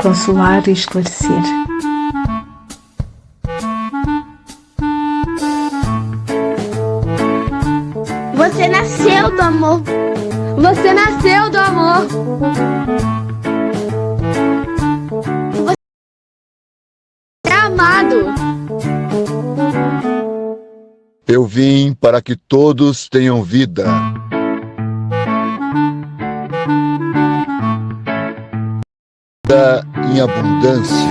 consolar e esclarecer. Você nasceu do amor. Você nasceu do amor. Você é amado. Eu vim para que todos tenham vida. Vida em abundância.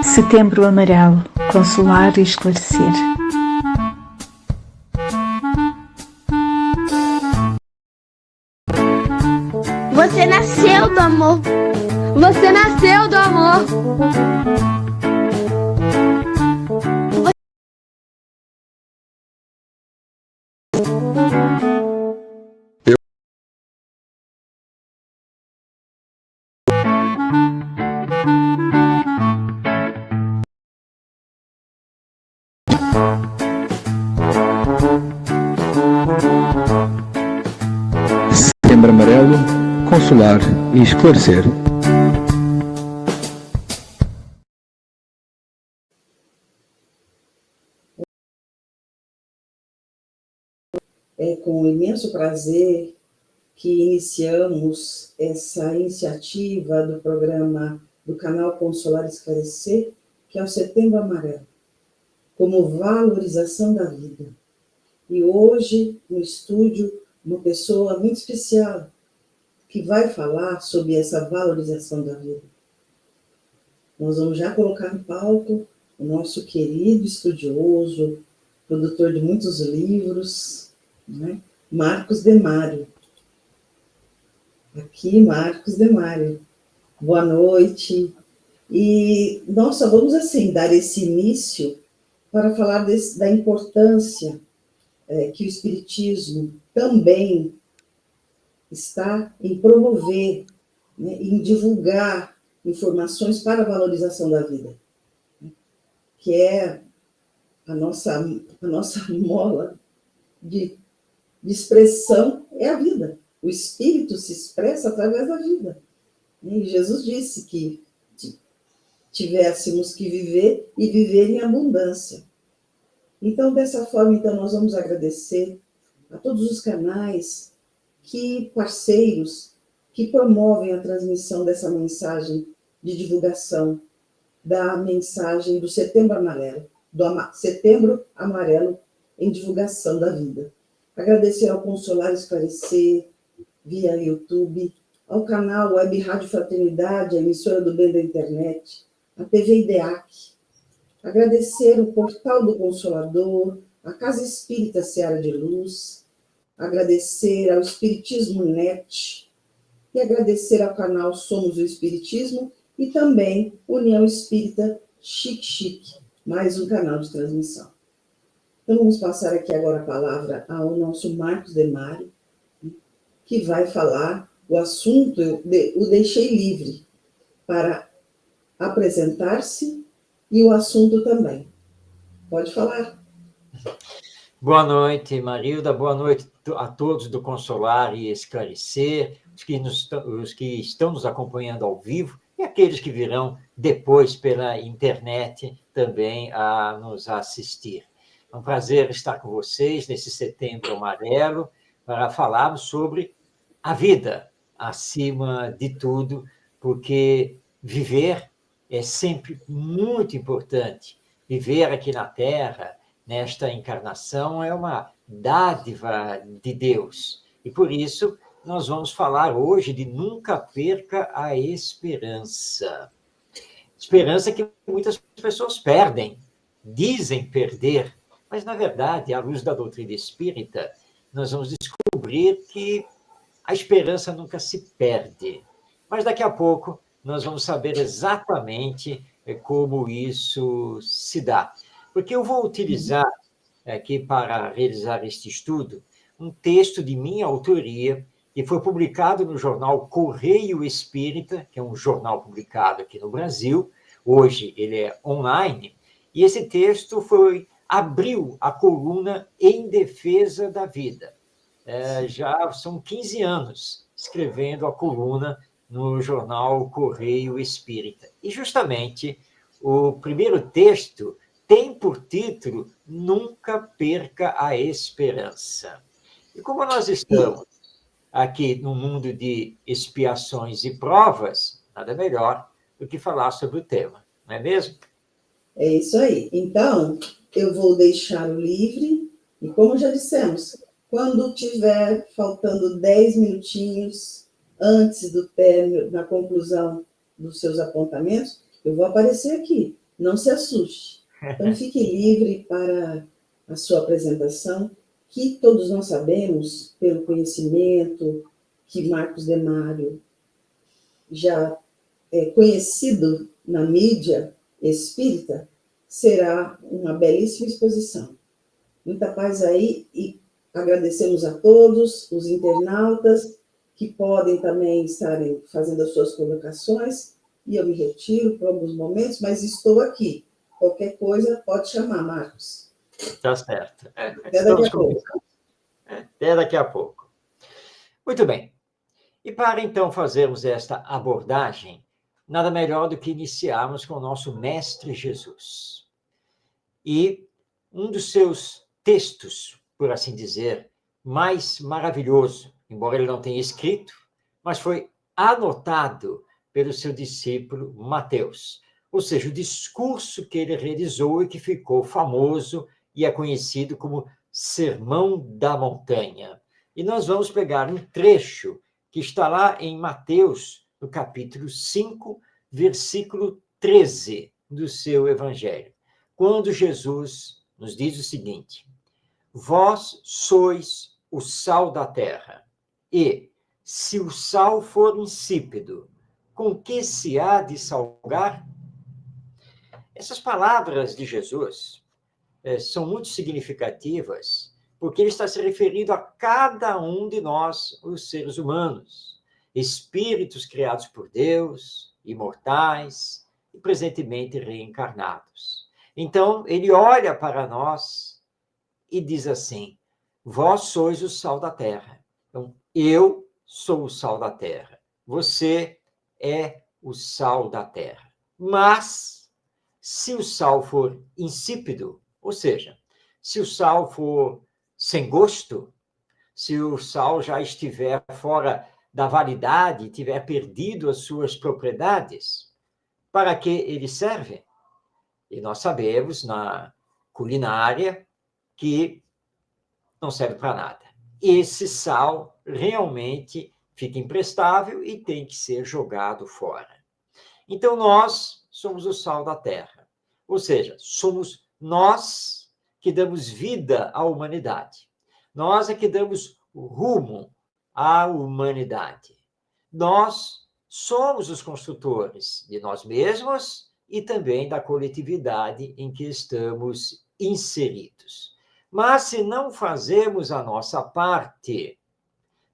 Setembro Amarelo, consolar e esclarecer. Você nasceu do amor. Você nasceu do amor. Setembro Amarelo, consolar e esclarecer. É com imenso prazer que iniciamos essa iniciativa do programa do canal Consolar e Esclarecer, que é o Setembro Amarelo, como valorização da vida. E hoje, no estúdio, uma pessoa muito especial, que vai falar sobre essa valorização da vida. Nós vamos já colocar no palco o nosso querido estudioso, produtor de muitos livros, né? Marcos Demário. Aqui, Marcos Demário. Boa noite. E nós só vamos, assim, dar esse início para falar da importância que o Espiritismo também está em promover, né, em divulgar informações para a valorização da vida, que é a nossa mola de expressão, é a vida. O espírito se expressa através da vida. E Jesus disse que tivéssemos que viver e viver em abundância. Então, dessa forma, nós vamos agradecer a todos os canais, parceiros, que promovem a transmissão dessa mensagem de divulgação da mensagem do Setembro Amarelo, Setembro Amarelo em divulgação da vida. Agradecer ao Consolar Esclarecer, via YouTube, ao canal Web Rádio Fraternidade, a emissora do bem da internet, a TV IDEAC. Agradecer o Portal do Consolador, a Casa Espírita Seara de Luz, agradecer ao Espiritismo Net e agradecer ao canal Somos o Espiritismo e também União Espírita Chique Chique, mais um canal de transmissão. Então, vamos passar aqui agora a palavra ao nosso Marcos Demário, que vai falar o assunto, o deixei livre para apresentar-se e o assunto também. Pode falar. Boa noite, Marilda. Boa noite a todos do Consolar e Esclarecer, os que estão nos acompanhando ao vivo e aqueles que virão depois pela internet também a nos assistir. É um prazer estar com vocês nesse Setembro Amarelo para falarmos sobre a vida, acima de tudo, porque viver é sempre muito importante. Viver aqui na Terra, nesta encarnação, é uma dádiva de Deus. E por isso, nós vamos falar hoje de nunca perca a esperança. Esperança que muitas pessoas perdem, dizem perder, mas, na verdade, à luz da doutrina espírita, nós vamos descobrir que a esperança nunca se perde. Mas daqui a pouco nós vamos saber exatamente como isso se dá. Porque eu vou utilizar aqui para realizar este estudo um texto de minha autoria que foi publicado no jornal Correio Espírita, que é um jornal publicado aqui no Brasil. Hoje ele é online. E esse texto abriu a coluna Em Defesa da Vida. Já são 15 anos escrevendo a coluna no jornal Correio Espírita. E, justamente, o primeiro texto tem por título Nunca Perca a Esperança. E como nós estamos aqui no mundo de expiações e provas, nada melhor do que falar sobre o tema, não é mesmo? É isso aí. Então, eu vou deixar o livre, e como já dissemos, quando tiver faltando 10 minutinhos antes do término, na conclusão dos seus apontamentos, eu vou aparecer aqui. Não se assuste. Então, fique livre para a sua apresentação, que todos nós sabemos, pelo conhecimento, que Marcos Demário já é conhecido na mídia espírita, será uma belíssima exposição. Muita paz aí, e agradecemos a todos os internautas que podem também estarem fazendo as suas colocações, e eu me retiro por alguns momentos, mas estou aqui. Qualquer coisa, pode chamar, Marcos. Está certo. Até daqui a pouco. Até daqui a pouco. Muito bem. E para, então, fazermos esta abordagem, nada melhor do que iniciarmos com o nosso Mestre Jesus. E um dos seus textos, por assim dizer, mais maravilhoso, embora ele não tenha escrito, mas foi anotado pelo seu discípulo Mateus. Ou seja, o discurso que ele realizou e que ficou famoso e é conhecido como Sermão da Montanha. E nós vamos pegar um trecho que está lá em Mateus, no capítulo 5, versículo 13 do seu evangelho, quando Jesus nos diz o seguinte: vós sois o sal da terra, e, se o sal for insípido, com que se há de salgar? Essas palavras de Jesus são muito significativas, porque ele está se referindo a cada um de nós, os seres humanos, espíritos criados por Deus, imortais e presentemente reencarnados. Então, ele olha para nós e diz assim: vós sois o sal da terra. Então, eu sou o sal da terra. Você é o sal da terra. Mas, se o sal for insípido, ou seja, se o sal for sem gosto, se o sal já estiver fora da validade, tiver perdido as suas propriedades, para que ele serve? E nós sabemos, na culinária, que não serve para nada. Esse sal realmente fica imprestável e tem que ser jogado fora. Então, nós somos o sal da terra. Ou seja, somos nós que damos vida à humanidade. Nós é que damos rumo à humanidade. Nós somos os construtores de nós mesmos e também da coletividade em que estamos inseridos. Mas, se não fazermos a nossa parte,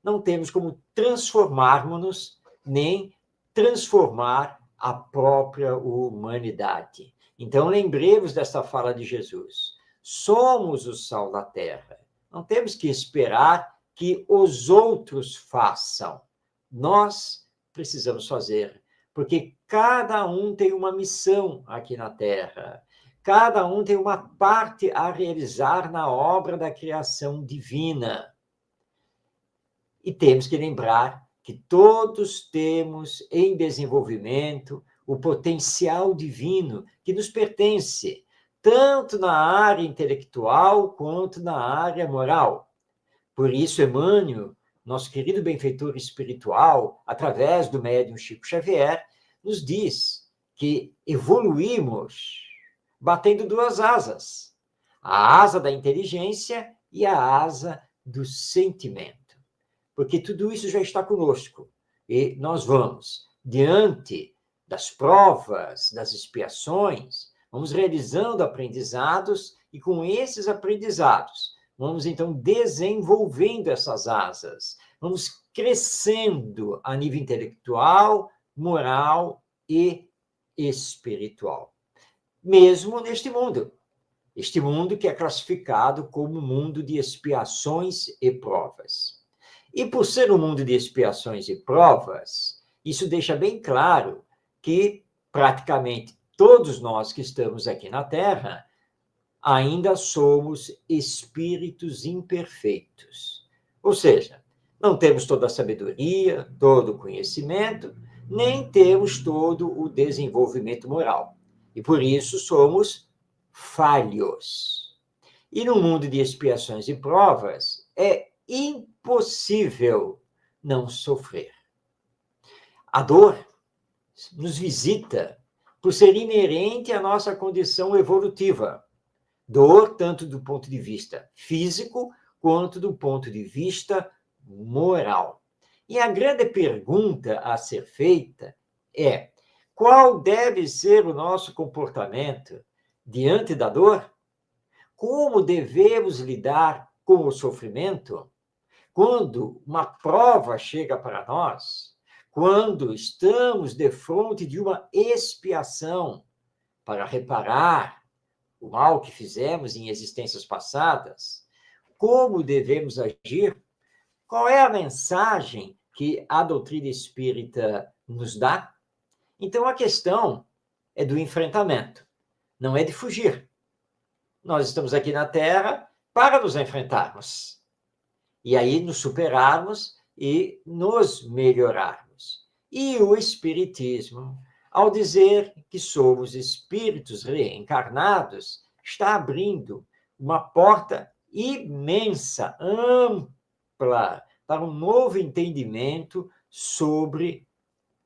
não temos como transformarmos-nos, nem transformar a própria humanidade. Então, lembremos desta fala de Jesus. Somos o sal da terra. Não temos que esperar que os outros façam. Nós precisamos fazer, porque cada um tem uma missão aqui na Terra. Cada um tem uma parte a realizar na obra da criação divina. E temos que lembrar que todos temos em desenvolvimento o potencial divino que nos pertence, tanto na área intelectual quanto na área moral. Por isso, Emmanuel, nosso querido benfeitor espiritual, através do médium Chico Xavier, nos diz que evoluímos batendo duas asas, a asa da inteligência e a asa do sentimento, porque tudo isso já está conosco e nós vamos, diante das provas, das expiações, vamos realizando aprendizados e com esses aprendizados, vamos então desenvolvendo essas asas, vamos crescendo a nível intelectual, moral e espiritual. Mesmo neste mundo. Este mundo que é classificado como mundo de expiações e provas. E por ser um mundo de expiações e provas, isso deixa bem claro que praticamente todos nós que estamos aqui na Terra ainda somos espíritos imperfeitos. Ou seja, não temos toda a sabedoria, todo o conhecimento, nem temos todo o desenvolvimento moral. E por isso somos falhos. E no mundo de expiações e provas, é impossível não sofrer. A dor nos visita por ser inerente à nossa condição evolutiva. Dor tanto do ponto de vista físico quanto do ponto de vista moral. E a grande pergunta a ser feita é: qual deve ser o nosso comportamento diante da dor? Como devemos lidar com o sofrimento? Quando uma prova chega para nós, quando estamos defronte de uma expiação para reparar o mal que fizemos em existências passadas, como devemos agir? Qual é a mensagem que a doutrina espírita nos dá? Então, a questão é do enfrentamento, não é de fugir. Nós estamos aqui na Terra para nos enfrentarmos. E aí nos superarmos e nos melhorarmos. E o Espiritismo, ao dizer que somos espíritos reencarnados, está abrindo uma porta imensa, ampla, para um novo entendimento sobre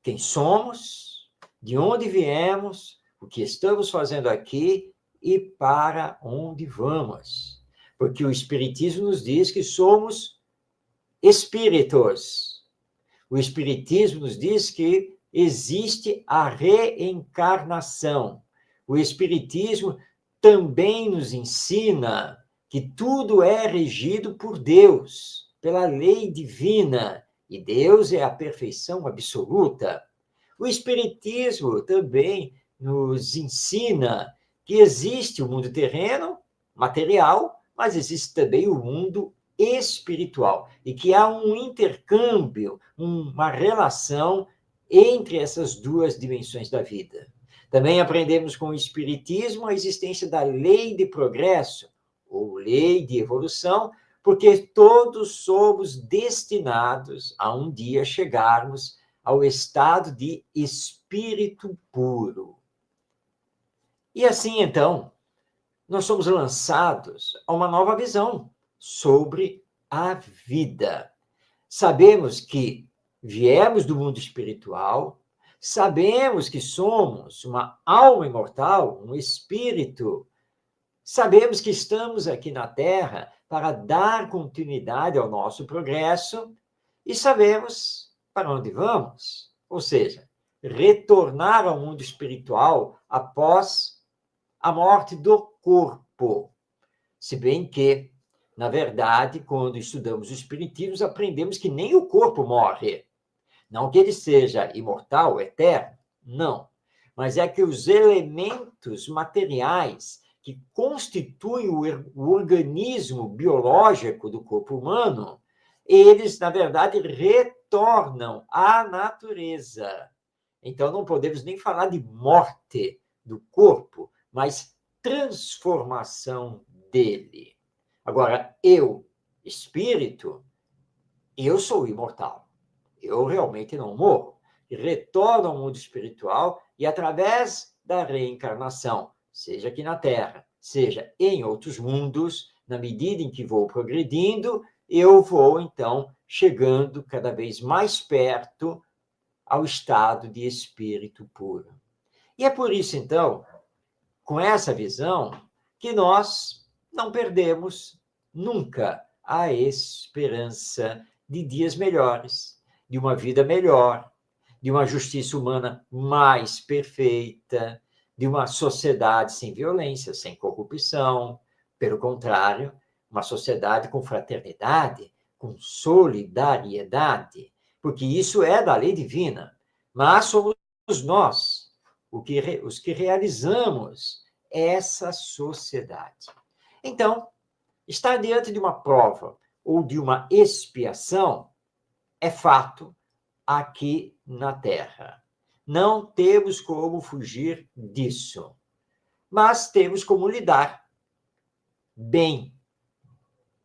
quem somos, de onde viemos, o que estamos fazendo aqui e para onde vamos. Porque o Espiritismo nos diz que somos espíritos. O Espiritismo nos diz que existe a reencarnação. O Espiritismo também nos ensina que tudo é regido por Deus, pela lei divina, e Deus é a perfeição absoluta. O Espiritismo também nos ensina que existe o mundo terreno, material, mas existe também o mundo espiritual, e que há um intercâmbio, uma relação entre essas duas dimensões da vida. Também aprendemos com o Espiritismo a existência da lei de progresso, ou lei de evolução, porque todos somos destinados a um dia chegarmos ao estado de espírito puro. E assim, então, nós somos lançados a uma nova visão sobre a vida. Sabemos que viemos do mundo espiritual, sabemos que somos uma alma imortal, um espírito, sabemos que estamos aqui na Terra para dar continuidade ao nosso progresso e sabemos para onde vamos, ou seja, retornar ao mundo espiritual após a morte do corpo. Se bem que, na verdade, quando estudamos o Espiritismo, aprendemos que nem o corpo morre. Não que ele seja imortal, eterno, não. Mas é que os elementos materiais que constituem o organismo biológico do corpo humano, eles, na verdade, retornam à natureza. Então, não podemos nem falar de morte do corpo, mas transformação dele. Agora, eu, espírito, eu sou imortal. Eu realmente não morro. Retorno ao mundo espiritual e, através da reencarnação, seja aqui na Terra, seja em outros mundos, na medida em que vou progredindo, eu vou, então, chegando cada vez mais perto ao estado de espírito puro. E é por isso, então, com essa visão, que nós não perdemos nunca a esperança de dias melhores, de uma vida melhor, de uma justiça humana mais perfeita, de uma sociedade sem violência, sem corrupção. Pelo contrário, uma sociedade com fraternidade, com solidariedade, porque isso é da lei divina, mas somos nós os que realizamos essa sociedade. Então, estar diante de uma prova ou de uma expiação é fato aqui na Terra. Não temos como fugir disso, mas temos como lidar bem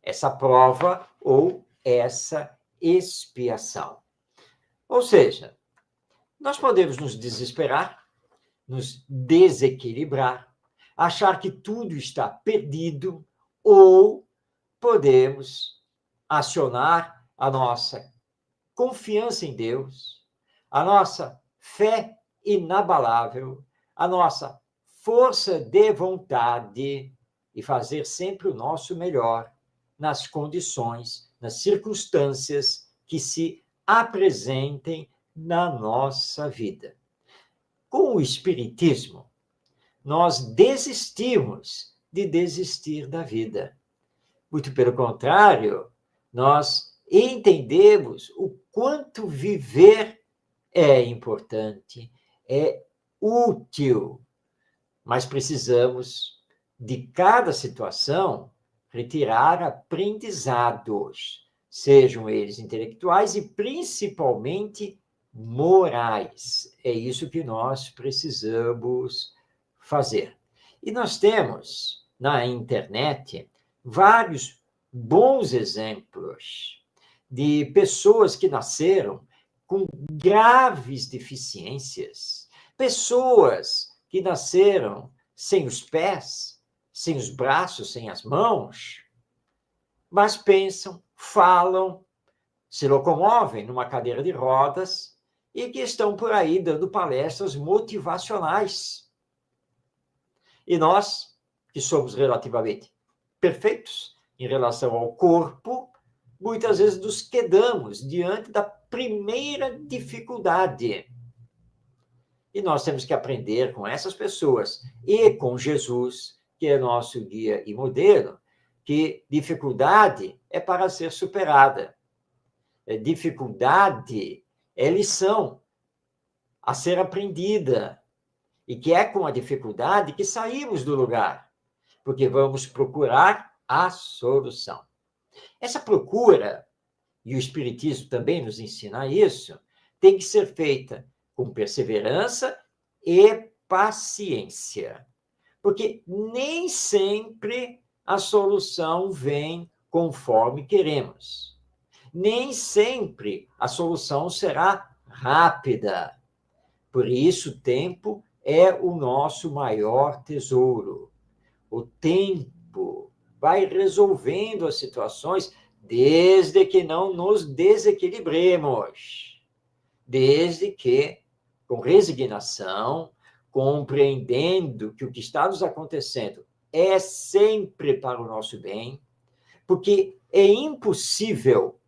essa prova ou essa expiação. Ou seja, nós podemos nos desesperar, nos desequilibrar, achar que tudo está perdido, ou podemos acionar a nossa confiança em Deus, a nossa fé inabalável, a nossa força de vontade e fazer sempre o nosso melhor nas condições, nas circunstâncias que se apresentem na nossa vida. Com o Espiritismo, nós desistimos de desistir da vida. Muito pelo contrário, nós entendemos o quanto viver é importante, é útil, mas precisamos, de cada situação, retirar aprendizados, sejam eles intelectuais e principalmente morais. É isso que nós precisamos fazer. E nós temos na internet vários bons exemplos de pessoas que nasceram com graves deficiências, pessoas que nasceram sem os pés, sem os braços, sem as mãos, mas pensam, falam, se locomovem numa cadeira de rodas e que estão por aí dando palestras motivacionais. E nós, que somos relativamente perfeitos em relação ao corpo, muitas vezes nos quedamos diante da primeira dificuldade. E nós temos que aprender com essas pessoas e com Jesus, que é nosso guia e modelo, que dificuldade é para ser superada. Dificuldade é lição a ser aprendida. E que é com a dificuldade que saímos do lugar, porque vamos procurar a solução. Essa procura, e o Espiritismo também nos ensina isso, tem que ser feita com perseverança e paciência. Porque nem sempre a solução vem conforme queremos. Nem sempre a solução será rápida. Por isso, o tempo é o nosso maior tesouro. O tempo vai resolvendo as situações desde que não nos desequilibremos. Desde que, com resignação, compreendendo que o que está nos acontecendo é sempre para o nosso bem, porque é impossível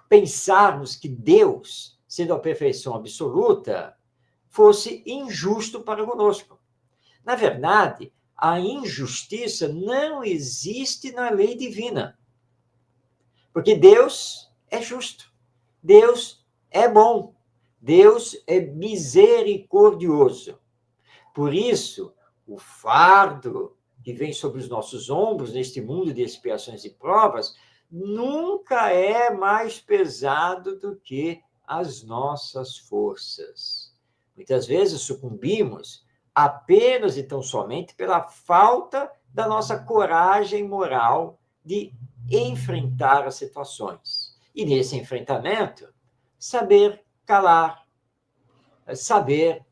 pensarmos que Deus, sendo a perfeição absoluta, fosse injusto para conosco. Na verdade, a injustiça não existe na lei divina. Porque Deus é justo, Deus é bom, Deus é misericordioso. Por isso, o fardo que vem sobre os nossos ombros neste mundo de expiações e provas nunca é mais pesado do que as nossas forças. Muitas vezes sucumbimos apenas e tão somente pela falta da nossa coragem moral de enfrentar as situações. E nesse enfrentamento, saber calar, saber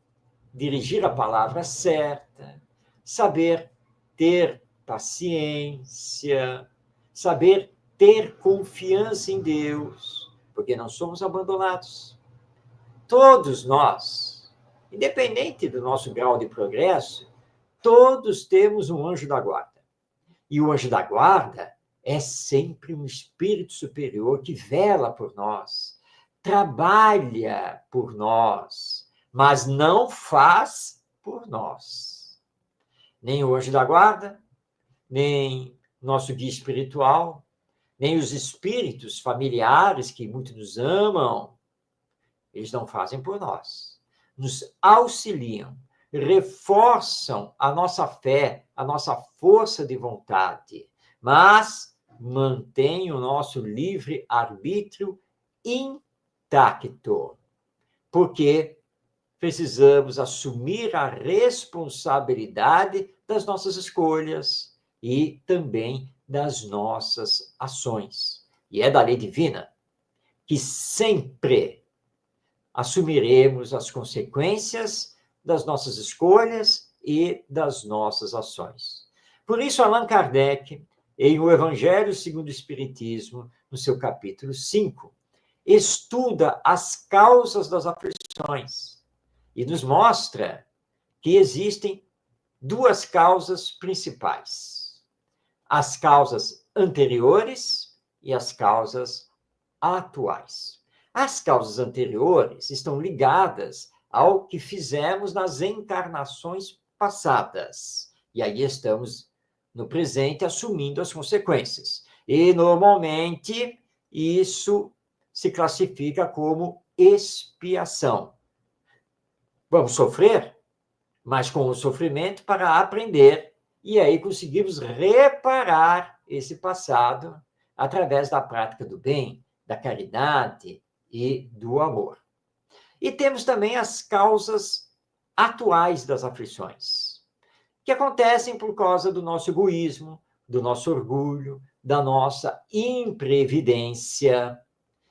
dirigir a palavra certa, saber ter paciência, saber ter confiança em Deus, porque não somos abandonados. Todos nós independente do nosso grau de progresso, todos temos um anjo da guarda. E o anjo da guarda é sempre um espírito superior que vela por nós, trabalha por nós, mas não faz por nós. Nem o anjo da guarda, nem nosso guia espiritual, nem os espíritos familiares que muito nos amam, eles não fazem por nós. Nos auxiliam, reforçam a nossa fé, a nossa força de vontade, mas mantêm o nosso livre-arbítrio intacto, porque precisamos assumir a responsabilidade das nossas escolhas e também das nossas ações. E é da lei divina que sempre assumiremos as consequências das nossas escolhas e das nossas ações. Por isso, Allan Kardec, em O Evangelho segundo o Espiritismo, no seu capítulo 5, estuda as causas das aflições e nos mostra que existem duas causas principais: as causas anteriores e as causas atuais. As causas anteriores estão ligadas ao que fizemos nas encarnações passadas. E aí estamos, no presente, assumindo as consequências. E, normalmente, isso se classifica como expiação. Vamos sofrer, mas com o sofrimento para aprender. E aí conseguimos reparar esse passado através da prática do bem, da caridade e do amor. E temos também as causas atuais das aflições, que acontecem por causa do nosso egoísmo, do nosso orgulho, da nossa imprevidência.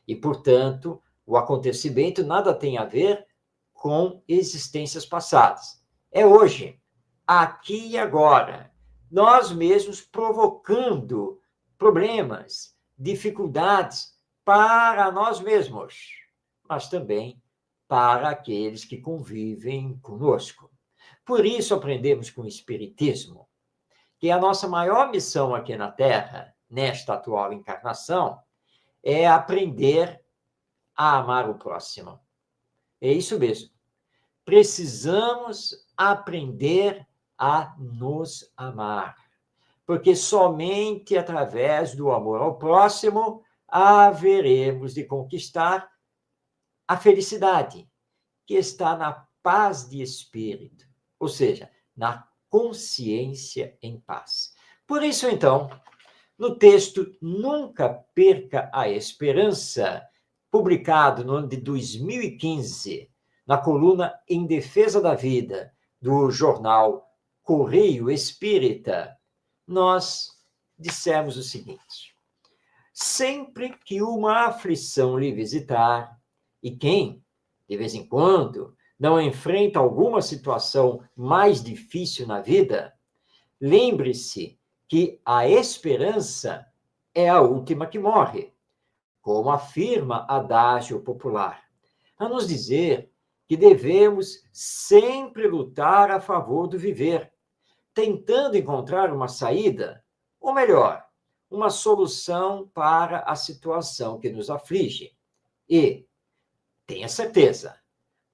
E, portanto, o acontecimento nada tem a ver com existências passadas. É hoje, aqui e agora, nós mesmos provocando problemas, dificuldades para nós mesmos, mas também para aqueles que convivem conosco. Por isso aprendemos com o Espiritismo que a nossa maior missão aqui na Terra, nesta atual encarnação, é aprender a amar o próximo. É isso mesmo. Precisamos aprender a nos amar, porque somente através do amor ao próximo haveremos de conquistar a felicidade, que está na paz de espírito, ou seja, na consciência em paz. Por isso, então, no texto Nunca Perca a Esperança, publicado no ano de 2015, na coluna Em Defesa da Vida, do jornal Correio Espírita, nós dissemos o seguinte: sempre que uma aflição lhe visitar, e quem, de vez em quando, não enfrenta alguma situação mais difícil na vida, lembre-se que a esperança é a última que morre, como afirma adágio popular, a nos dizer que devemos sempre lutar a favor do viver, tentando encontrar uma saída, ou melhor, uma solução para a situação que nos aflige. E, tenha certeza,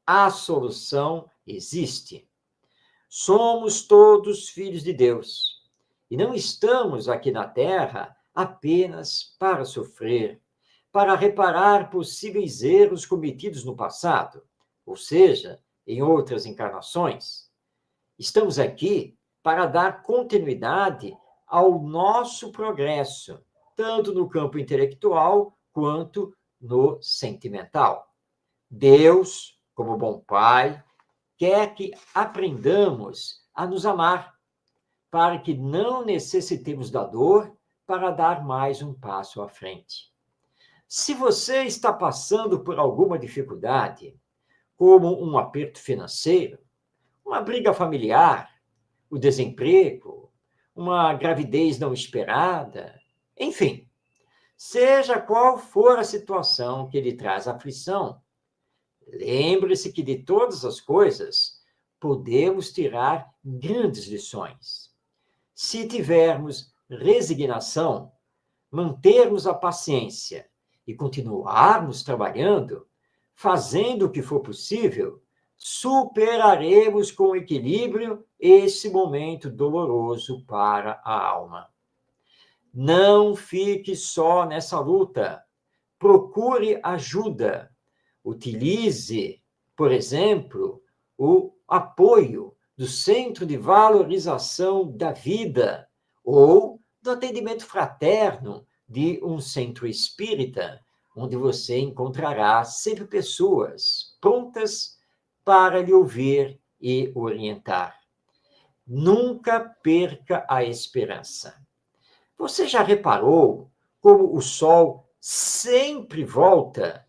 a solução existe. Somos todos filhos de Deus e não estamos aqui na Terra apenas para sofrer, para reparar possíveis erros cometidos no passado, ou seja, em outras encarnações. Estamos aqui para dar continuidade ao nosso progresso, tanto no campo intelectual quanto no sentimental. Deus, como bom Pai, quer que aprendamos a nos amar, para que não necessitemos da dor para dar mais um passo à frente. Se você está passando por alguma dificuldade, como um aperto financeiro, uma briga familiar, o desemprego, uma gravidez não esperada, enfim, seja qual for a situação que lhe traz aflição, Lembre-se que de todas as coisas podemos tirar grandes lições. Se tivermos resignação, mantermos a paciência e continuarmos trabalhando, fazendo o que for possível, superaremos com equilíbrio esse momento doloroso para a alma. Não fique só nessa luta. Procure ajuda. Utilize, por exemplo, o apoio do Centro de Valorização da Vida ou do atendimento fraterno de um centro espírita, onde você encontrará sempre pessoas prontas para lhe ouvir e orientar. Nunca perca a esperança. Você já reparou como o sol sempre volta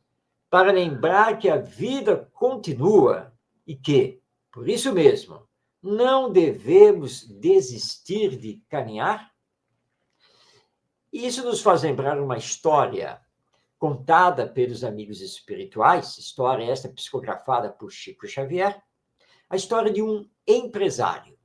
para lembrar que a vida continua e que, por isso mesmo, não devemos desistir de caminhar? Isso nos faz lembrar uma história contada pelos amigos espirituais, história esta psicografada por Chico Xavier, a história de um empresário.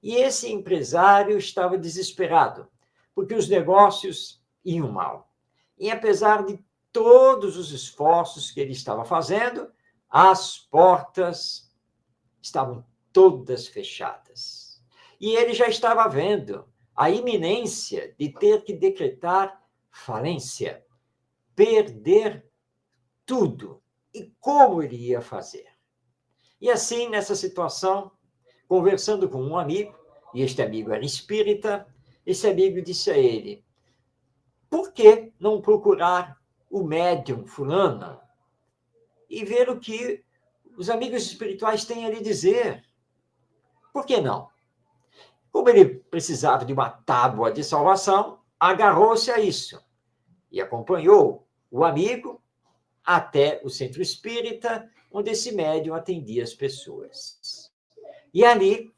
E esse empresário estava desesperado, porque os negócios iam mal. E apesar de todos os esforços que ele estava fazendo, as portas estavam todas fechadas. E ele já estava vendo a iminência de ter que decretar falência, perder tudo. E como ele ia fazer? E assim, nessa situação, conversando com um amigo, e este amigo era espírita, esse amigo disse a ele: por que não procurar o médium fulano e ver o que os amigos espirituais têm a lhe dizer? Por que não? Como ele precisava de uma tábua de salvação, agarrou-se a isso e acompanhou o amigo até o centro espírita, onde esse médium atendia as pessoas. E ali,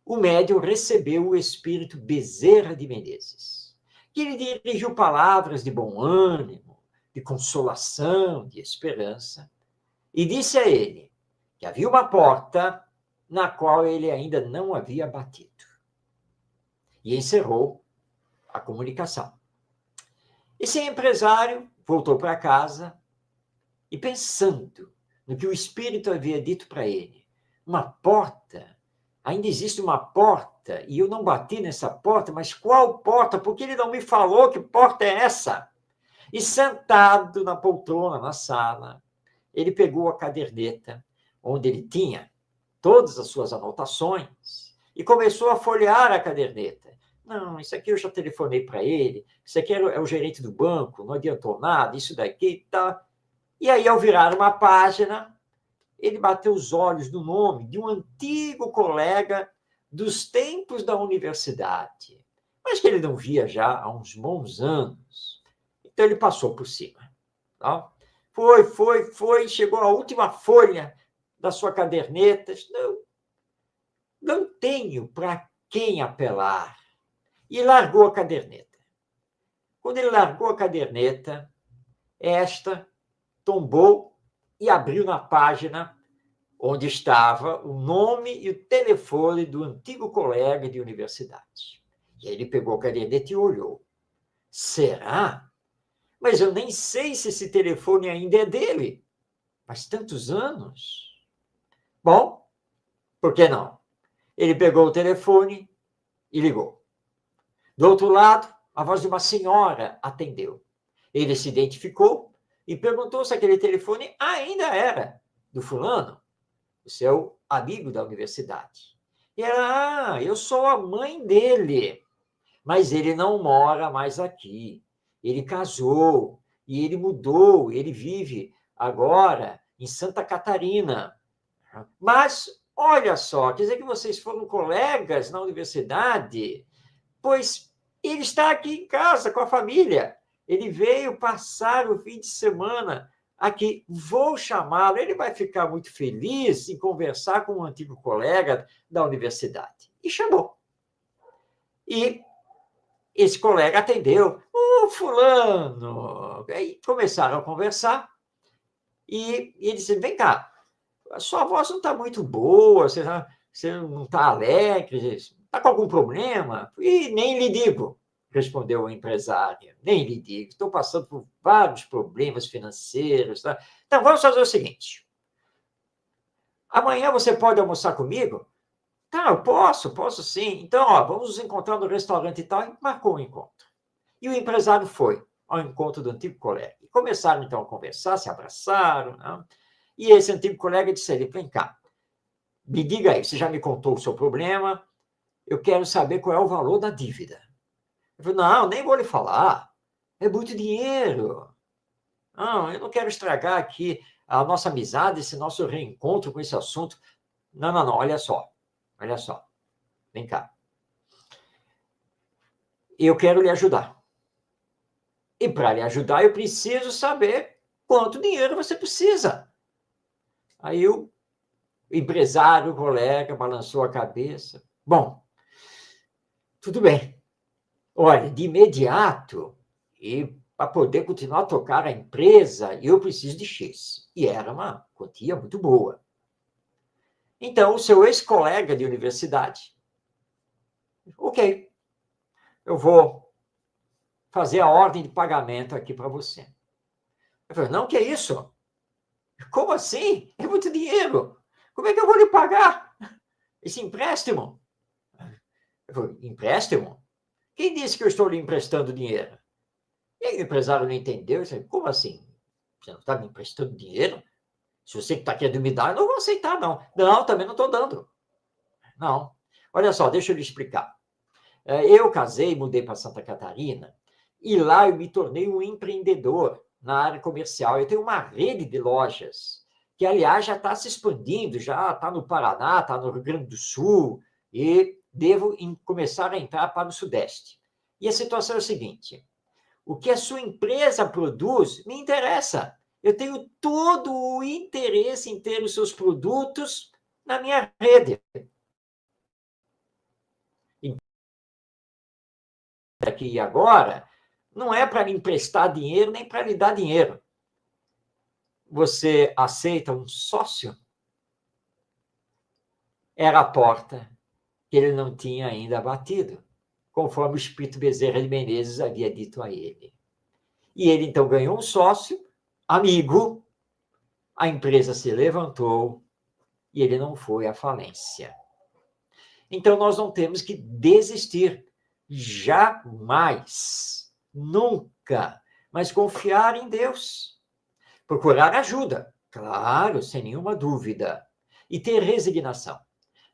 o médium recebeu o espírito Bezerra de Menezes, que lhe dirigiu palavras de bom ânimo, de consolação, de esperança, e disse a ele que havia uma porta na qual ele ainda não havia batido. E encerrou a comunicação. Esse empresário voltou para casa e, pensando no que o espírito havia dito para ele, uma porta, ainda existe uma porta, e eu não bati nessa porta, mas qual porta? Por que ele não me falou que porta é essa? E sentado na poltrona, na sala, ele pegou a caderneta, onde ele tinha todas as suas anotações, e começou a folhear a caderneta. Não, isso aqui eu já telefonei para ele, isso aqui é o gerente do banco, não adiantou nada, isso daqui e tal. E aí, ao virar uma página, ele bateu os olhos no nome de um antigo colega dos tempos da universidade, mas que ele não via já há uns bons anos. Então, ele passou por cima. Tá? Foi, chegou à última folha da sua caderneta. Não tenho para quem apelar. E largou a caderneta. Quando ele largou a caderneta, esta tombou e abriu na página onde estava o nome e o telefone do antigo colega de universidade. E aí ele pegou a caderneta e olhou. Será? Mas eu nem sei se esse telefone ainda é dele. Faz tantos anos. Bom, por que não? Ele pegou o telefone e ligou. Do outro lado, a voz de uma senhora atendeu. Ele se identificou e perguntou se aquele telefone ainda era do fulano, o seu amigo da universidade. E ela, eu sou a mãe dele, mas ele não mora mais aqui. Ele casou e ele mudou, ele vive agora em Santa Catarina. Mas, olha só, quer dizer que vocês foram colegas na universidade? Pois ele está aqui em casa com a família. Ele veio passar o fim de semana aqui. Vou chamá-lo. Ele vai ficar muito feliz em conversar com um antigo colega da universidade. E chamou. E esse colega atendeu. Fulano! Aí começaram a conversar. E ele disse, vem cá, a sua voz não está muito boa, você não está alegre, está com algum problema? E nem lhe digo, respondeu o empresário, nem lhe digo, estou passando por vários problemas financeiros. Tá? Então, vamos fazer o seguinte, amanhã você pode almoçar comigo? Tá, eu posso sim. Então, ó, vamos nos encontrar no restaurante e tal, e marcou um encontro. E o empresário foi ao encontro do antigo colega. E começaram, então, a conversar, se abraçaram, né? E esse antigo colega disse a ele, vem cá, me diga aí, você já me contou o seu problema, eu quero saber qual é o valor da dívida. Ele falou, não, nem vou lhe falar, é muito dinheiro. Não, eu não quero estragar aqui a nossa amizade, esse nosso reencontro com esse assunto. Não, olha só, vem cá. Eu quero lhe ajudar. E para lhe ajudar, eu preciso saber quanto dinheiro você precisa. Aí o empresário, o colega, balançou a cabeça. Bom, tudo bem. Olha, de imediato, e para poder continuar a tocar a empresa, eu preciso de X. E era uma quantia muito boa. Então, o seu ex-colega de universidade, ok, eu vou fazer a ordem de pagamento aqui para você. Eu falei, não, que é isso? Como assim? É muito dinheiro. Como é que eu vou lhe pagar esse empréstimo? Eu falei, empréstimo? Quem disse que eu estou lhe emprestando dinheiro? E aí o empresário não entendeu. Eu disse, como assim? Você não está me emprestando dinheiro? Se você está querendo me dar, eu não vou aceitar, não. Não, também não estou dando. Não. Olha só, deixa eu lhe explicar. Eu casei, mudei para Santa Catarina, e lá eu me tornei um empreendedor na área comercial. Eu tenho uma rede de lojas, que, aliás, já está se expandindo, já está no Paraná, está no Rio Grande do Sul, e devo começar a entrar para o Sudeste. E a situação é a seguinte, o que a sua empresa produz me interessa. Eu tenho todo o interesse em ter os seus produtos na minha rede. Aqui e agora, não é para lhe emprestar dinheiro, nem para lhe dar dinheiro. Você aceita um sócio? Era a porta que ele não tinha ainda batido, conforme o Espírito Bezerra de Menezes havia dito a ele. E ele, então, ganhou um sócio, amigo, a empresa se levantou e ele não foi à falência. Então, nós não temos que desistir, jamais, nunca, mas confiar em Deus. Procurar ajuda, claro, sem nenhuma dúvida. E ter resignação.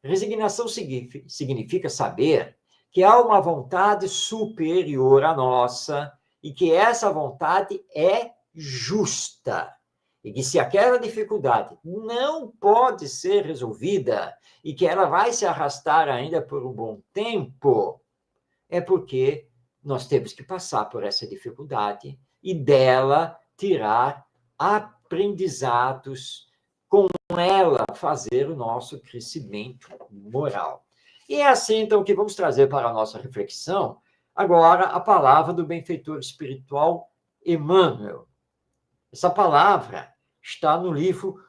Resignação significa saber que há uma vontade superior à nossa e que essa vontade é justa. E que se aquela dificuldade não pode ser resolvida e que ela vai se arrastar ainda por um bom tempo, é porque nós temos que passar por essa dificuldade e dela tirar aprendizados, com ela fazer o nosso crescimento moral. E é assim, então, que vamos trazer para a nossa reflexão agora a palavra do benfeitor espiritual Emmanuel. Essa palavra está no livro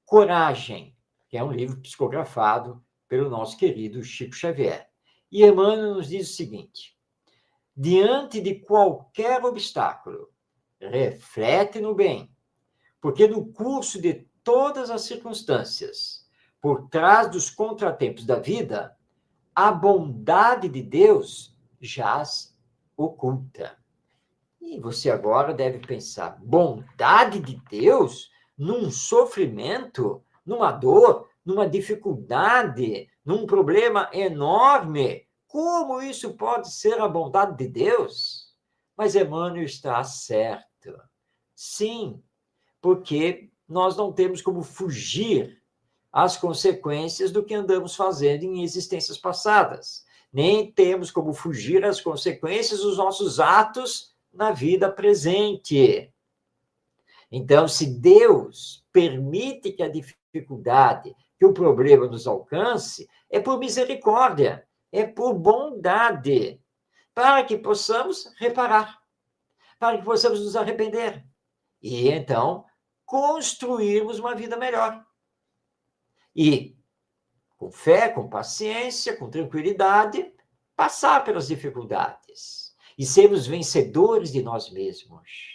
Coragem, que é um livro psicografado pelo nosso querido Chico Xavier. E Emmanuel nos diz o seguinte, diante de qualquer obstáculo, reflete no bem, porque no curso de todas as circunstâncias, por trás dos contratempos da vida, a bondade de Deus jaz oculta. E você agora deve pensar, bondade de Deus num sofrimento, numa dor, numa dificuldade, num problema enorme. Como isso pode ser a bondade de Deus? Mas Emmanuel está certo. Sim, porque nós não temos como fugir às consequências do que andamos fazendo em existências passadas. Nem temos como fugir às consequências dos nossos atos na vida presente. Então, se Deus permite que a dificuldade, que o problema nos alcance, é por misericórdia, é por bondade, para que possamos reparar, para que possamos nos arrepender. E então, construirmos uma vida melhor. E, com fé, com paciência, com tranquilidade, passar pelas dificuldades e sermos vencedores de nós mesmos.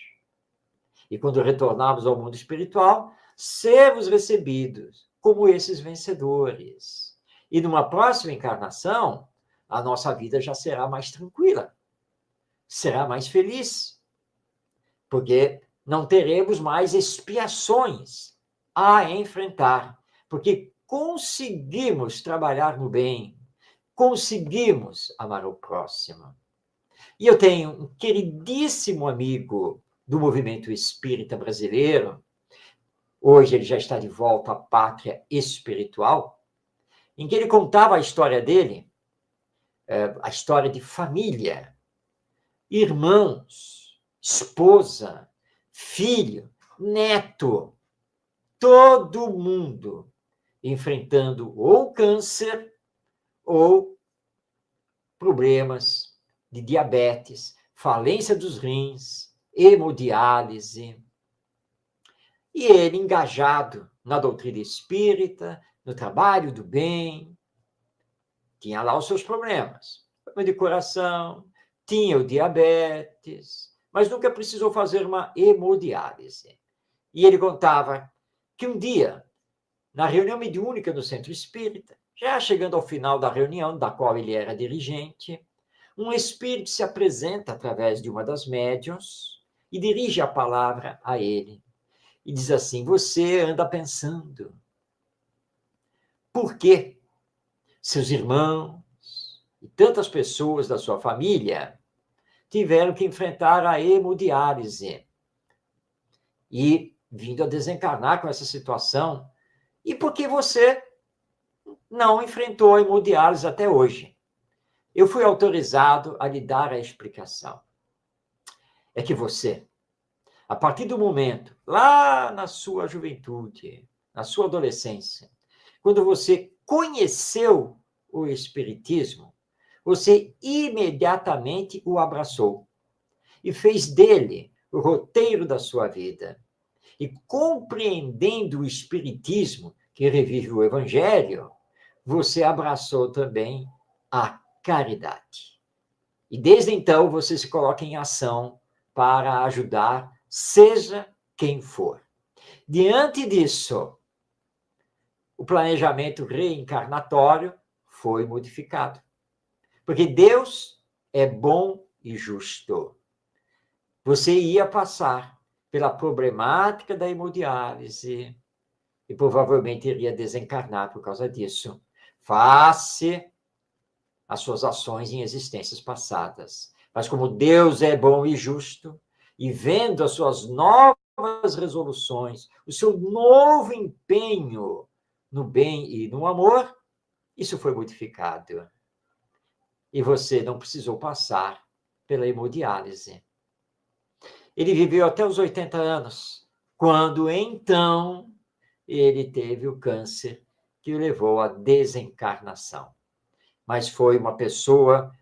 E quando retornarmos ao mundo espiritual, sermos recebidos como esses vencedores. E numa próxima encarnação, a nossa vida já será mais tranquila, será mais feliz, porque não teremos mais expiações a enfrentar, porque conseguimos trabalhar no bem, conseguimos amar o próximo. E eu tenho um queridíssimo amigo do movimento espírita brasileiro, hoje ele já está de volta à pátria espiritual, em que ele contava a história dele, a história de família, irmãos, esposa, filho, neto, todo mundo enfrentando ou câncer ou problemas de diabetes, falência dos rins, hemodiálise. E ele, engajado na doutrina espírita, no trabalho do bem, tinha lá os seus problemas. Problema de coração, tinha o diabetes, mas nunca precisou fazer uma hemodiálise. E ele contava que um dia, na reunião mediúnica do Centro Espírita, já chegando ao final da reunião, da qual ele era dirigente, um espírito se apresenta através de uma das médiuns e dirige a palavra a ele. E diz assim: você anda pensando, por que seus irmãos e tantas pessoas da sua família tiveram que enfrentar a hemodiálise e vindo a desencarnar com essa situação? E por que você não enfrentou a hemodiálise até hoje? Eu fui autorizado a lhe dar a explicação. É que você, a partir do momento, lá na sua juventude, na sua adolescência, quando você conheceu o Espiritismo, você imediatamente o abraçou e fez dele o roteiro da sua vida. E compreendendo o Espiritismo, que revive o Evangelho, você abraçou também a caridade. E desde então você se coloca em ação para ajudar, seja quem for. Diante disso, o planejamento reencarnatório foi modificado. Porque Deus é bom e justo. Você ia passar pela problemática da hemodiálise e provavelmente iria desencarnar por causa disso, face às suas ações em existências passadas. Mas como Deus é bom e justo, e vendo as suas novas resoluções, o seu novo empenho no bem e no amor, isso foi modificado. E você não precisou passar pela hemodiálise. Ele viveu até os 80 anos, quando então ele teve o câncer que o levou à desencarnação. Mas foi uma pessoa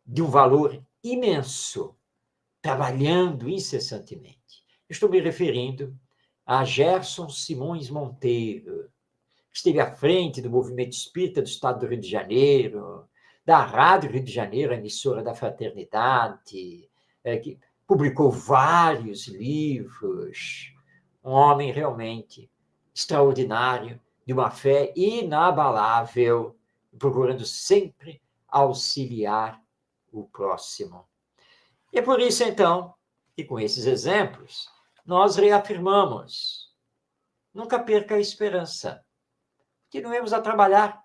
de um valor imenso, trabalhando incessantemente. Estou me referindo a Gerson Simões Monteiro, que esteve à frente do movimento espírita do estado do Rio de Janeiro, da Rádio Rio de Janeiro, a emissora da Fraternidade, que publicou vários livros, um homem realmente extraordinário, de uma fé inabalável, procurando sempre auxiliar o próximo. E é por isso, então, que com esses exemplos, nós reafirmamos: nunca perca a esperança. Continuemos a trabalhar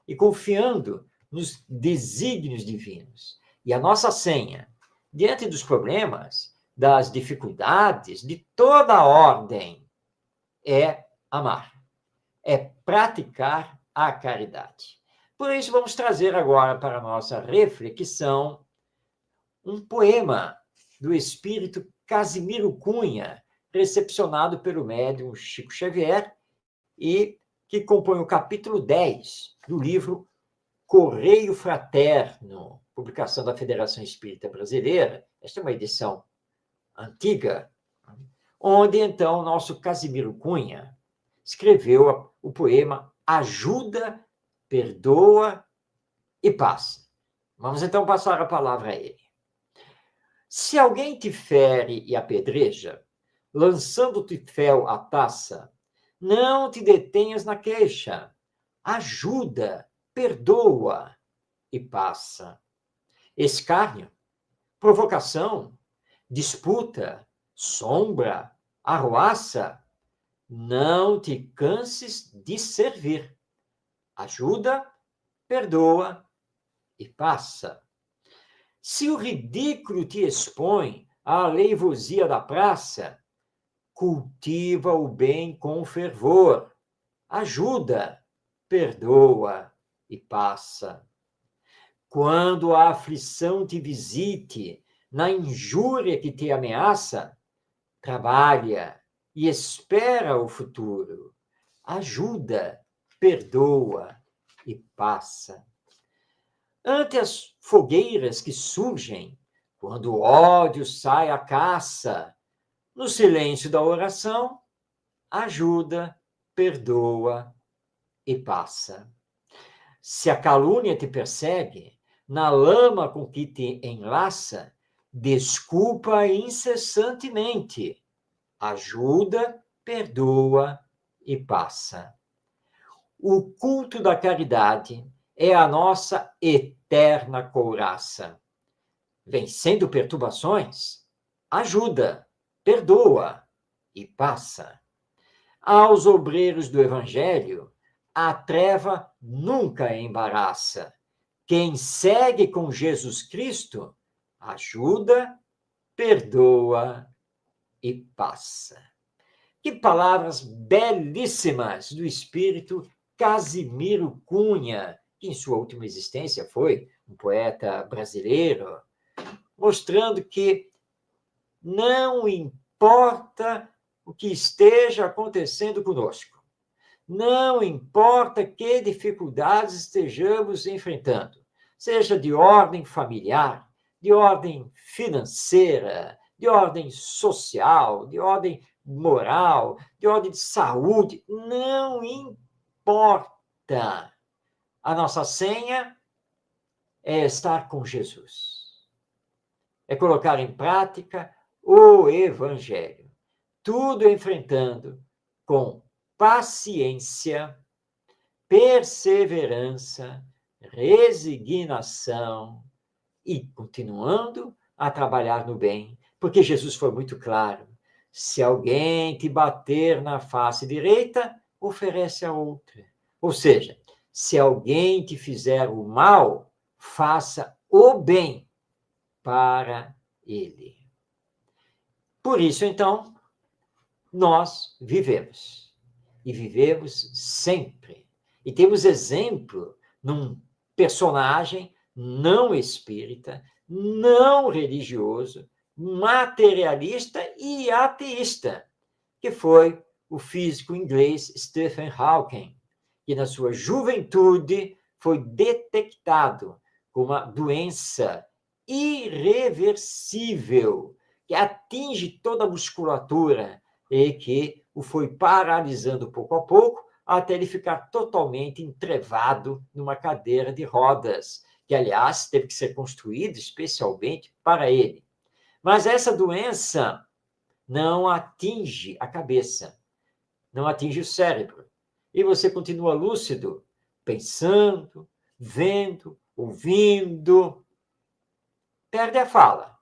e confiando nos desígnios divinos. E a nossa senha, diante dos problemas, das dificuldades, de toda a ordem, é amar, é praticar a caridade. Por isso, vamos trazer agora para a nossa reflexão um poema do espírito Casimiro Cunha, recepcionado pelo médium Chico Xavier, e que compõe o capítulo 10 do livro Correio Fraterno, publicação da Federação Espírita Brasileira. Esta é uma edição antiga, onde, então, o nosso Casimiro Cunha escreveu o poema Ajuda, Perdoa e Passa. Vamos, então, passar a palavra a ele. Se alguém te fere e apedreja, lançando-te fel à taça, não te detenhas na queixa. Ajuda, perdoa e passa. Escárnio, provocação, disputa, sombra, arruaça, não te canses de servir. Ajuda, perdoa e passa. Se o ridículo te expõe à aleivosia da praça, cultiva o bem com fervor. Ajuda, perdoa e passa. Quando a aflição te visite, na injúria que te ameaça, trabalha e espera o futuro. Ajuda, perdoa e passa. Ante as fogueiras que surgem, quando o ódio sai à caça, no silêncio da oração, ajuda, perdoa e passa. Se a calúnia te persegue, na lama com que te enlaça, desculpa incessantemente, ajuda, perdoa e passa. O culto da caridade é a nossa eterna couraça. Vencendo perturbações, ajuda, perdoa e passa. Aos obreiros do Evangelho, a treva nunca embaraça. Quem segue com Jesus Cristo, ajuda, perdoa e passa. Que palavras belíssimas do espírito Casimiro Cunha, que em sua última existência foi um poeta brasileiro, mostrando que não importa o que esteja acontecendo conosco, não importa que dificuldades estejamos enfrentando, seja de ordem familiar, de ordem financeira, de ordem social, de ordem moral, de ordem de saúde, não importa. A nossa senha é estar com Jesus. É colocar em prática o Evangelho. Tudo enfrentando com paciência, perseverança, resignação e continuando a trabalhar no bem, porque Jesus foi muito claro. Se alguém te bater na face direita, oferece a outra. Ou seja, se alguém te fizer o mal, faça o bem para ele. Por isso, então, nós vivemos. E vivemos sempre. E temos exemplo num personagem não espírita, não religioso, materialista e ateísta, que foi o físico inglês Stephen Hawking, que na sua juventude foi detectado com uma doença irreversível, que atinge toda a musculatura e que o foi paralisando pouco a pouco, até ele ficar totalmente entrevado numa cadeira de rodas, que, aliás, teve que ser construída especialmente para ele. Mas essa doença não atinge a cabeça, não atinge o cérebro. E você continua lúcido, pensando, vendo, ouvindo, perde a fala.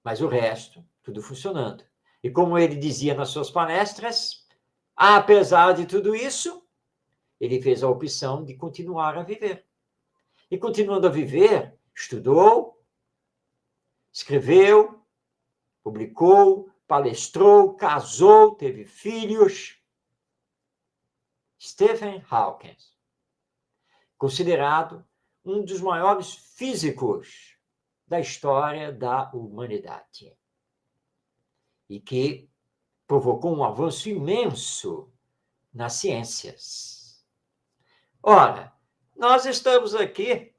Mas o resto, tudo funcionando. E como ele dizia nas suas palestras, apesar de tudo isso, ele fez a opção de continuar a viver. E continuando a viver, estudou, escreveu, publicou, palestrou, casou, teve filhos. Stephen Hawking, considerado um dos maiores físicos da história da humanidade. E que provocou um avanço imenso nas ciências. Ora, nós estamos aqui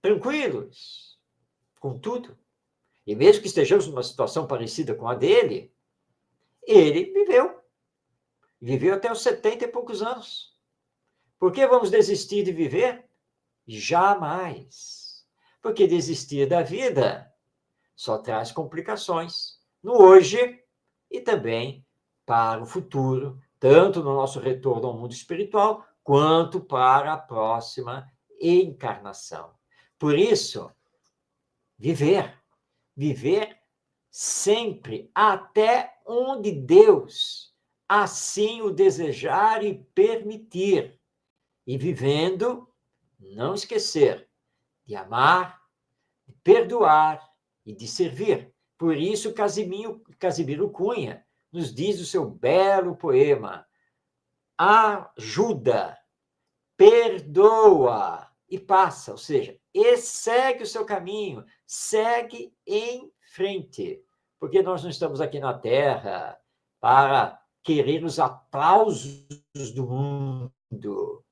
tranquilos com tudo. E mesmo que estejamos numa situação parecida com a dele, ele viveu. Viveu até os 70 e poucos anos. Por que vamos desistir de viver? Jamais. Porque desistir da vida só traz complicações no hoje e também para o futuro, tanto no nosso retorno ao mundo espiritual, quanto para a próxima encarnação. Por isso, viver sempre até onde Deus assim o desejar e permitir. E vivendo, não esquecer de amar, de perdoar e de servir. Por isso, Casimiro Cunha nos diz o seu belo poema: ajuda, perdoa e passa, ou seja, e segue o seu caminho, segue em frente, porque nós não estamos aqui na Terra para querer os aplausos do mundo,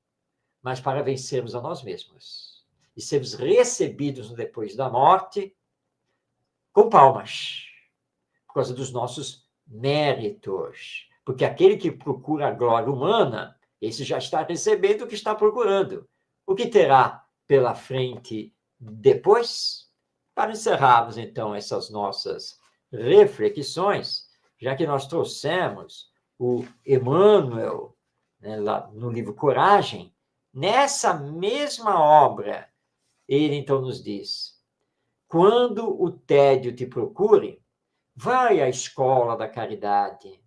mas para vencermos a nós mesmos e sermos recebidos no depois da morte com palmas, por causa dos nossos méritos. Porque aquele que procura a glória humana, esse já está recebendo o que está procurando. O que terá pela frente depois? Para encerrarmos, então, essas nossas reflexões, já que nós trouxemos o Emmanuel, né, lá no livro Coragem, nessa mesma obra, ele então nos diz: quando o tédio te procure, vai à escola da caridade.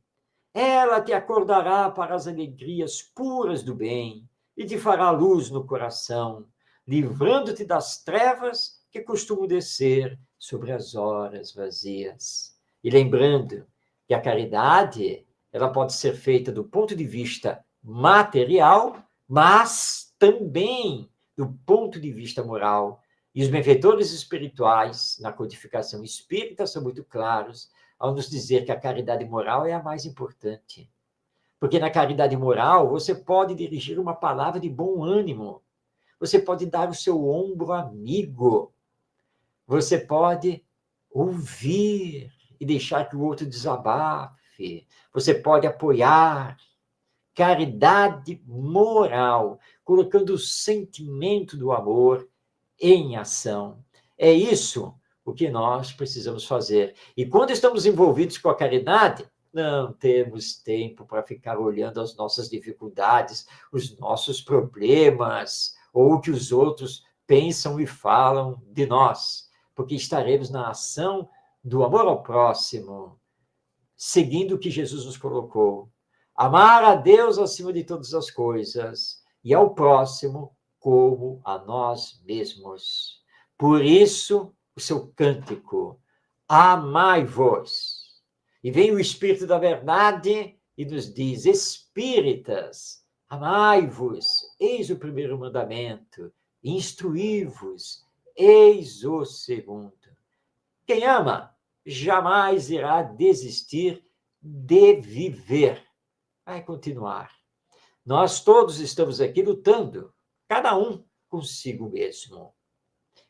Ela te acordará para as alegrias puras do bem e te fará luz no coração, livrando-te das trevas que costumam descer sobre as horas vazias. E lembrando que a caridade, ela pode ser feita do ponto de vista material, mas também do ponto de vista moral. E os benfeitores espirituais, na codificação espírita, são muito claros ao nos dizer que a caridade moral é a mais importante. Porque na caridade moral, você pode dirigir uma palavra de bom ânimo, você pode dar o seu ombro amigo, você pode ouvir e deixar que o outro desabafe, você pode apoiar. Caridade moral, colocando o sentimento do amor em ação. É isso o que nós precisamos fazer. E quando estamos envolvidos com a caridade, não temos tempo para ficar olhando as nossas dificuldades, os nossos problemas, ou o que os outros pensam e falam de nós, porque estaremos na ação do amor ao próximo, seguindo o que Jesus nos colocou. Amar a Deus acima de todas as coisas e ao próximo como a nós mesmos. Por isso, o seu cântico, amai-vos. E vem o Espírito da Verdade e nos diz: espíritas, amai-vos, eis o primeiro mandamento, instruí-vos, eis o segundo. Quem ama jamais irá desistir de viver. Vai continuar. Nós todos estamos aqui lutando, cada um consigo mesmo,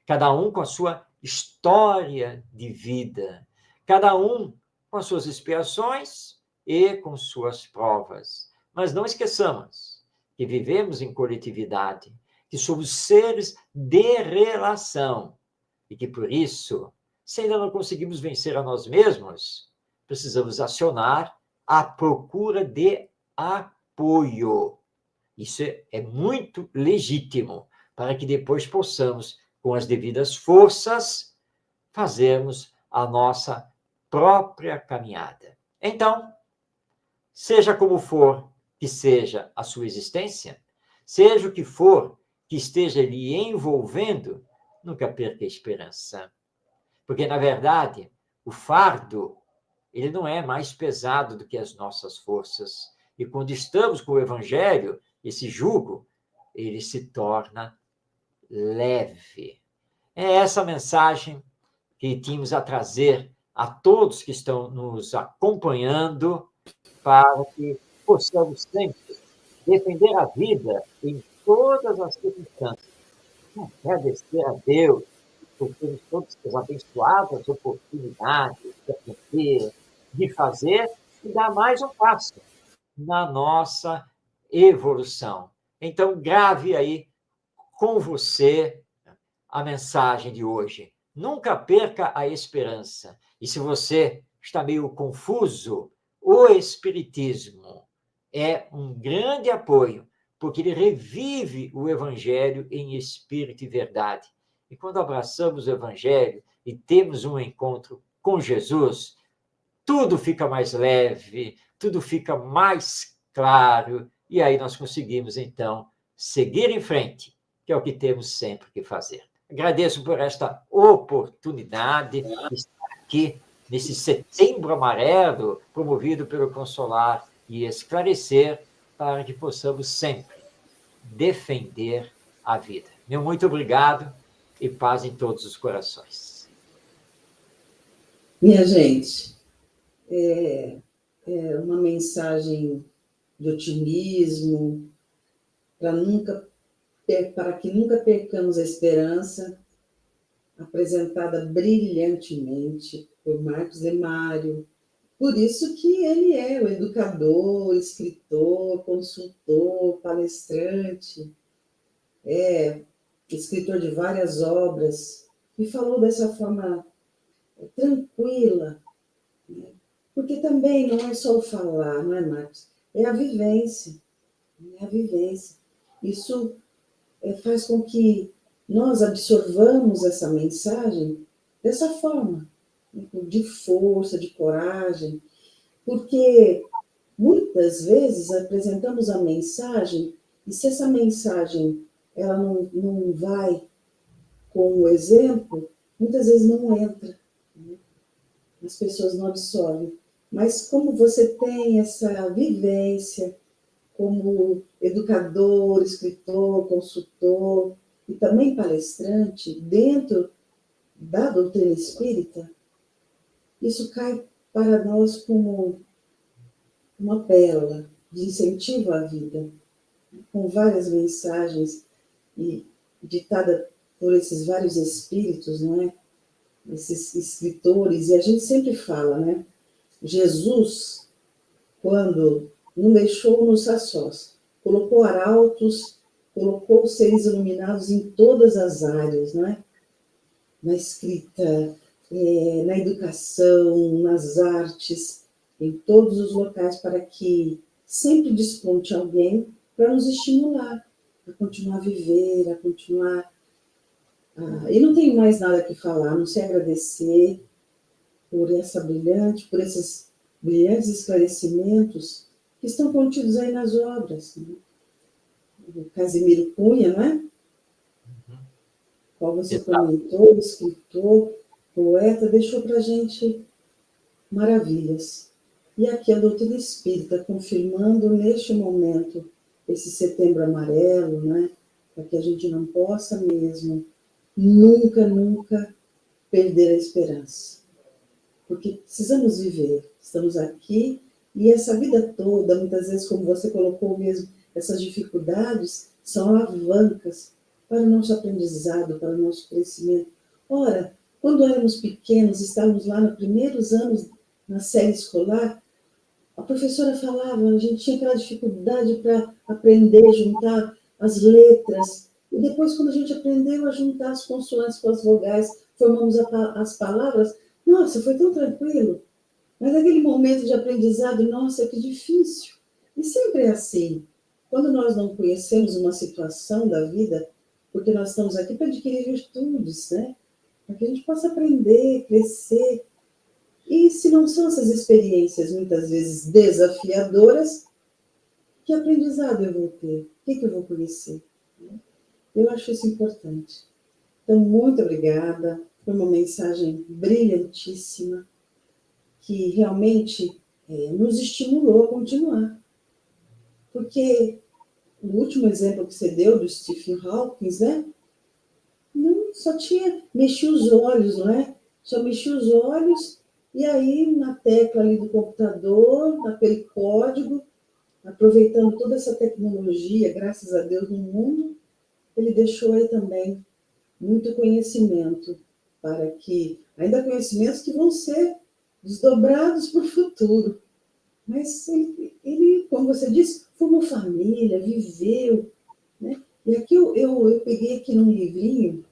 cada um com a sua história de vida, cada um com as suas expiações e com suas provas. Mas não esqueçamos que vivemos em coletividade, que somos seres de relação e que, por isso, se ainda não conseguimos vencer a nós mesmos, precisamos acionar a procura de apoio. Isso é muito legítimo, para que depois possamos, com as devidas forças, fazermos a nossa própria caminhada. Então, seja como for que seja a sua existência, seja o que for que esteja lhe envolvendo, nunca perca a esperança. Porque, na verdade, o fardo, ele não é mais pesado do que as nossas forças. E quando estamos com o Evangelho, esse jugo, ele se torna leve. É essa mensagem que tínhamos a trazer a todos que estão nos acompanhando, para que possamos sempre defender a vida em todas as circunstâncias. Agradecer a Deus por termos todas essas abençoadas oportunidades de aprender, de fazer e dar mais um passo na nossa evolução. Então, grave aí com você a mensagem de hoje. Nunca perca a esperança. E se você está meio confuso, o Espiritismo é um grande apoio, porque ele revive o Evangelho em espírito e verdade. E quando abraçamos o Evangelho e temos um encontro com Jesus, tudo fica mais leve, tudo fica mais claro, e aí nós conseguimos, então, seguir em frente, que é o que temos sempre que fazer. Agradeço por esta oportunidade de estar aqui nesse Setembro Amarelo, promovido pelo Consolar e Esclarecer, para que possamos sempre defender a vida. Meu muito obrigado e paz em todos os corações. Minha gente, é uma mensagem de otimismo, para que nunca percamos a esperança, apresentada brilhantemente por Marcos Demário. Por isso que ele é o educador, escritor, consultor, palestrante, escritor de várias obras, e falou dessa forma tranquila, né? Porque também não é só o falar, não é, Marcos? É a vivência. É a vivência. Isso faz com que nós absorvamos essa mensagem dessa forma, né? De força, de coragem, porque muitas vezes apresentamos a mensagem, e se essa mensagem ela não vai com o exemplo, muitas vezes não entra, né? As pessoas não absorvem. Mas como você tem essa vivência como educador, escritor, consultor e também palestrante dentro da doutrina espírita, isso cai para nós como uma pérola de incentivo à vida, com várias mensagens e ditada por esses vários espíritos, não é? Esses escritores, e a gente sempre fala, né? Jesus, quando não deixou-nos a sós, colocou arautos, colocou seres iluminados em todas as áreas, né? Na escrita, na educação, nas artes, em todos os locais, para que sempre desponte alguém para nos estimular a continuar a viver, a continuar... E não tenho mais nada que falar, a não sei agradecer por esses brilhantes esclarecimentos que estão contidos aí nas obras, né? O Casimiro Cunha, né? Qual você comentou, escritor, poeta, deixou para a gente maravilhas. E aqui a doutrina espírita, confirmando neste momento esse Setembro Amarelo, né? Para que a gente não possa mesmo, nunca perder a esperança. Porque precisamos viver, estamos aqui, e essa vida toda, muitas vezes, como você colocou mesmo, essas dificuldades são alavancas para o nosso aprendizado, para o nosso crescimento. Ora, quando éramos pequenos, estávamos lá nos primeiros anos na série escolar, a professora falava, a gente tinha aquela dificuldade para aprender, juntar as letras, e depois, quando a gente aprendeu a juntar as consoantes com as vogais, formamos as palavras, nossa, foi tão tranquilo. Mas aquele momento de aprendizado, nossa, que difícil. E sempre é assim. Quando nós não conhecemos uma situação da vida, porque nós estamos aqui para adquirir virtudes, né? Para que a gente possa aprender, crescer. E se não são essas experiências, muitas vezes desafiadoras, que aprendizado eu vou ter? O que eu vou conhecer? Eu acho isso importante. Então, muito obrigada. Foi uma mensagem brilhantíssima, que realmente nos estimulou a continuar. Porque o último exemplo que você deu do Stephen Hawking, né? Não, só tinha mexer os olhos, não é? Só mexia os olhos e aí na tecla ali do computador, naquele código, aproveitando toda essa tecnologia, graças a Deus, no mundo, ele deixou aí também muito conhecimento para que, ainda conhecimentos que vão ser desdobrados para o futuro. Mas ele, como você disse, formou família, viveu, né? E aqui eu peguei aqui num livrinho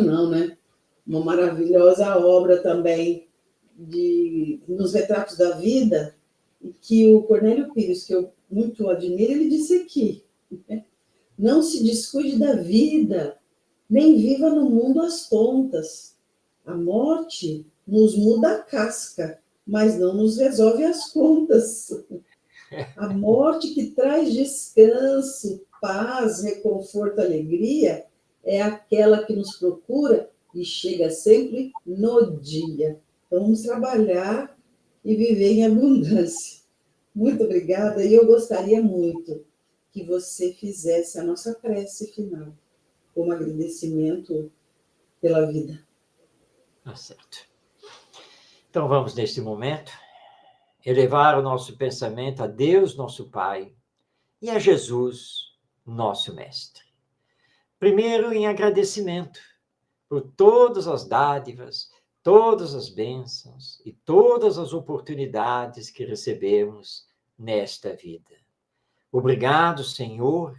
não, né? Uma maravilhosa obra também nos retratos da vida, que o Cornélio Pires, que eu muito admiro, ele disse aqui, né? Não se descuide da vida, nem viva no mundo às tontas. A morte nos muda a casca, mas não nos resolve as contas. A morte que traz descanso, paz, reconforto, alegria, é aquela que nos procura e chega sempre no dia. Então, vamos trabalhar e viver em abundância. Muito obrigada, e eu gostaria muito que você fizesse a nossa prece final, como agradecimento pela vida. Tá certo. Então, vamos, neste momento, elevar o nosso pensamento a Deus, nosso Pai, e a Jesus, nosso Mestre. Primeiro, em agradecimento por todas as dádivas, todas as bênçãos e todas as oportunidades que recebemos nesta vida. Obrigado, Senhor,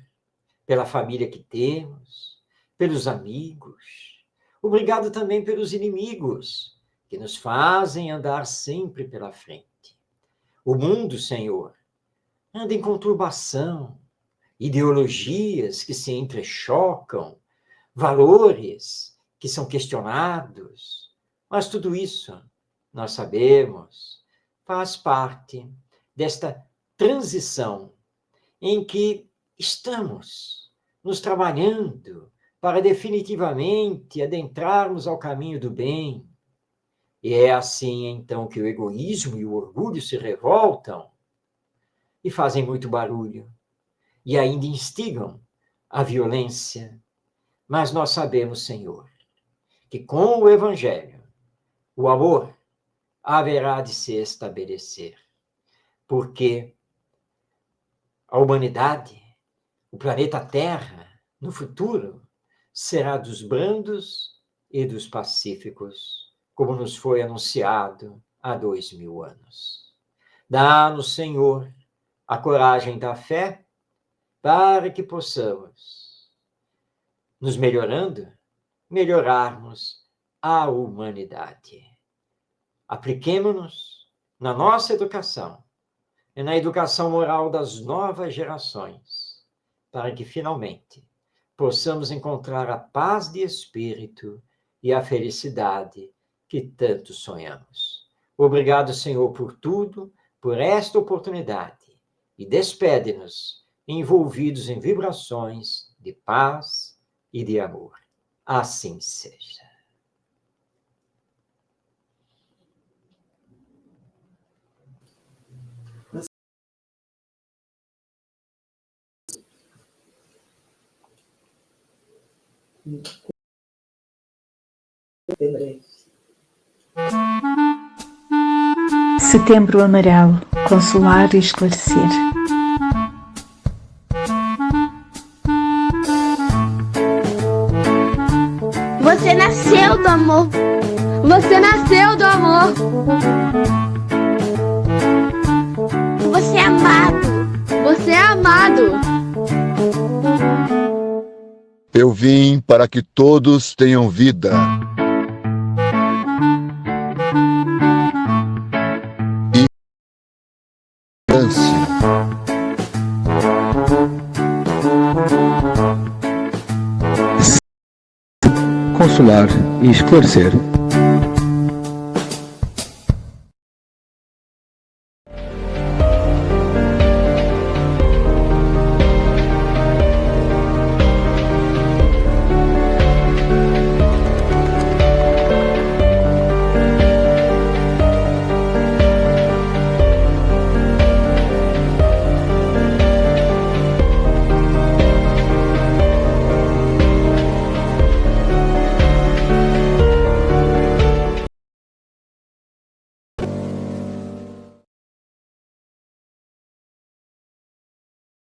pela família que temos, pelos amigos. Obrigado também pelos inimigos, que nos fazem andar sempre pela frente. O mundo, Senhor, anda em conturbação, ideologias que se entrechocam, valores que são questionados, mas tudo isso, nós sabemos, faz parte desta transição em que estamos nos trabalhando para definitivamente adentrarmos ao caminho do bem. E é assim, então, que o egoísmo e o orgulho se revoltam e fazem muito barulho, e ainda instigam a violência. Mas nós sabemos, Senhor, que com o Evangelho, o amor haverá de se estabelecer, porque a humanidade, o planeta Terra, no futuro, será dos brandos e dos pacíficos, como nos foi anunciado há 2000 anos. Dá-nos, Senhor, a coragem da fé para que possamos, nos melhorando, melhorarmos a humanidade. Apliquemo-nos na nossa educação e na educação moral das novas gerações, para que, finalmente, possamos encontrar a paz de espírito e a felicidade que tanto sonhamos. Obrigado, Senhor, por tudo, por esta oportunidade, e despede-nos envolvidos em vibrações de paz e de amor. Assim seja. Setembro Amarelo, consolar e esclarecer. Você nasceu do amor. Você nasceu do amor. Você é amado. Você é amado. Eu vim para que todos tenham vida. E abundância. Consolar e esclarecer.